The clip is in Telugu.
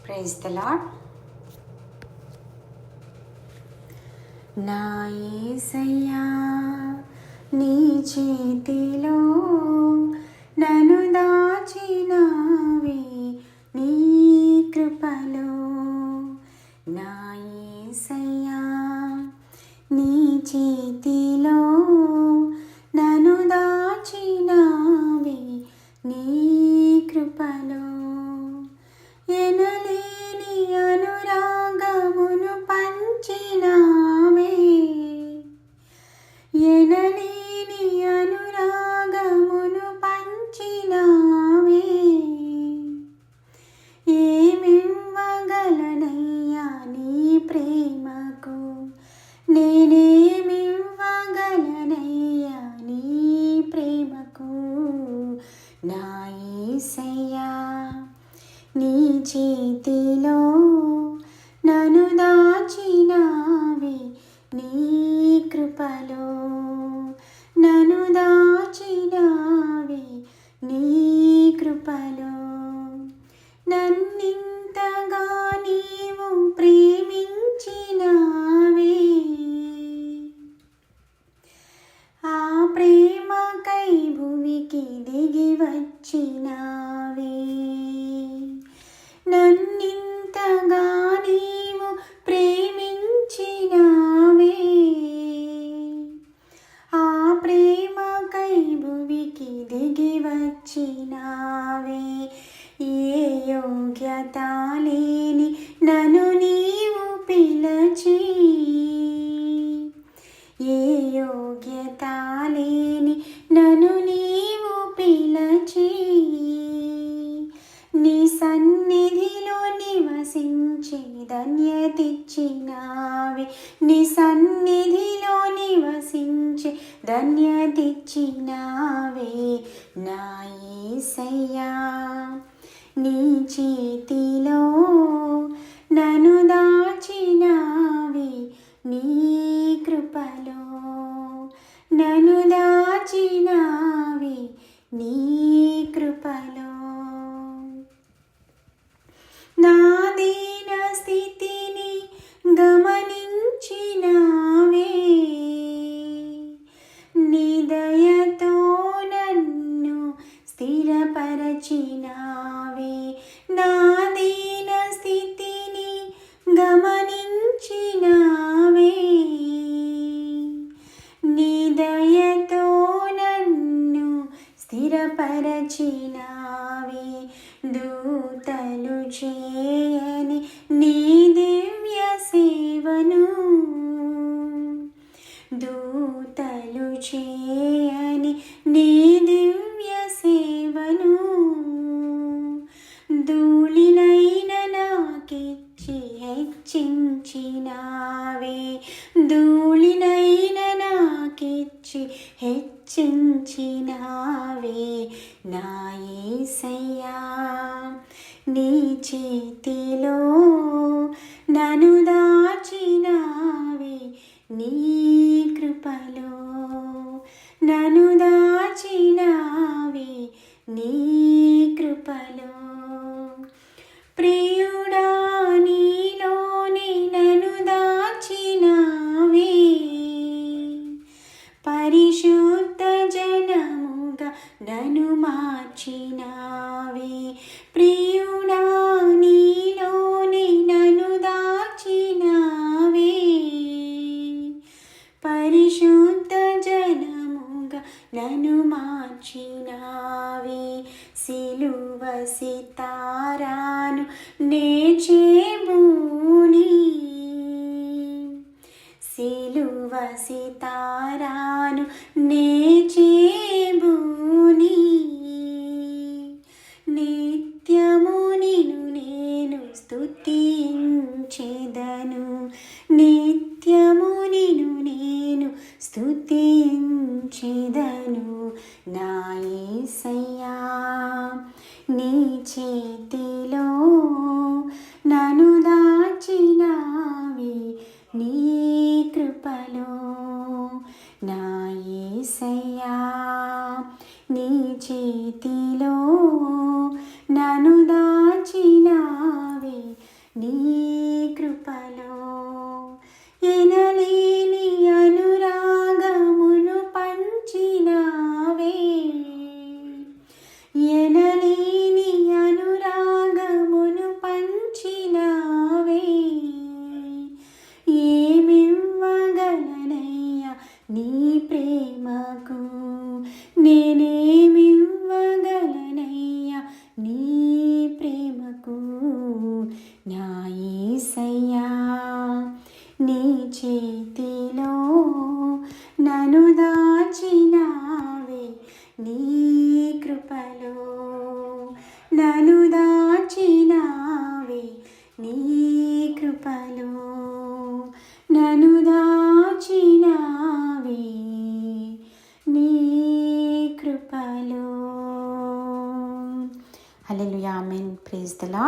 Praise the lord. నా యేసయ్యా నీ చేతిలో నన్ను దాచినావే నీ కృపలో. నా యేసయ్యా నీ చేతిలో నన్ను దాచినావే నీ కృపలో. ఎనలేని అనురాగమును పంచినావే, ఎనలేని అనురాగమును పంచినావే. ఏమివ్వగలనయ్యా నీ ప్రేమకు, నేనేమివ్వగలనయ్యా నీ ప్రేమకు. నా యేసయ్యా నీ చేతిలో నన్ను దాచినావే నీ కృపలో, నన్ను దాచినావే నీ కృపలో. నన్నింతగా నీవు ప్రేమించినావే, ఆ ప్రేమకై భూమికి దిగి వచ్చినావే. నన్నింతగా నీవు ప్రేమించినావే, ఆ ప్రేమకై భూమికి దిగి వచ్చినావే. ఏ యోగ్యత లేని నన్ను నీవు పిలచి, ఏ యోగ్యత లేని నన్ను నీవు పిలచి, నీ సన్నిధిలో నివసించే ధన్యతిచ్చినావే, నీ సన్నిధిలో నివసించే ధన్యతిచ్చినావే. నా యేసయ్యా నీ చేతిలో నన్ను దాచినావే నీ కృపలో, నన్ను దాచినావే నీ కృపలో. నా దీన స్థితిని గమనించినావే, నీ దయతో నన్ను స్థిరపరచినావే. నా దీన స్థితిని గమనించినావే, నీ దయతో నన్ను స్థిరపరచినావే. దూతలు చేయని నీ దివ్య సేవను, దూతలు చేయని నీ దివ్య సేవను, ధూళినైన నాకిచ్చి హెచ్చించినావే, ధూళినైన నాకిచ్చి హెచ్చించినావే. నా యేసయ్యా నీ చేతిలో నన్ను దాచినావే నీ కృపలో, నన్ను దాచినావే నీ కృపలో. ప్రియుడా నీలోనే నన్ను దాచినావే, పరిశుద్ధ జనముగా నన్ను మార్చినావే. ప్రియుడా నీలోనే నన్ను దాచినావే, పరిశుద్ధ జనముగా నన్ను మార్చినావే. సిలువ సితారాను నే చేబూని, సిలువ సితారాను నే చేబూని, నిత్యము నిన్ను నేను స్తుతించెదను, నిత్యము నిన్ను నేను స్తుతించెదను. నా యేసయ్యా నీ చేతిలో నన్ను దాచినావే నీ కృపలో. నా యేసయ్యా నీ చేతిలో ప్రైజ్ ద లార్డ్.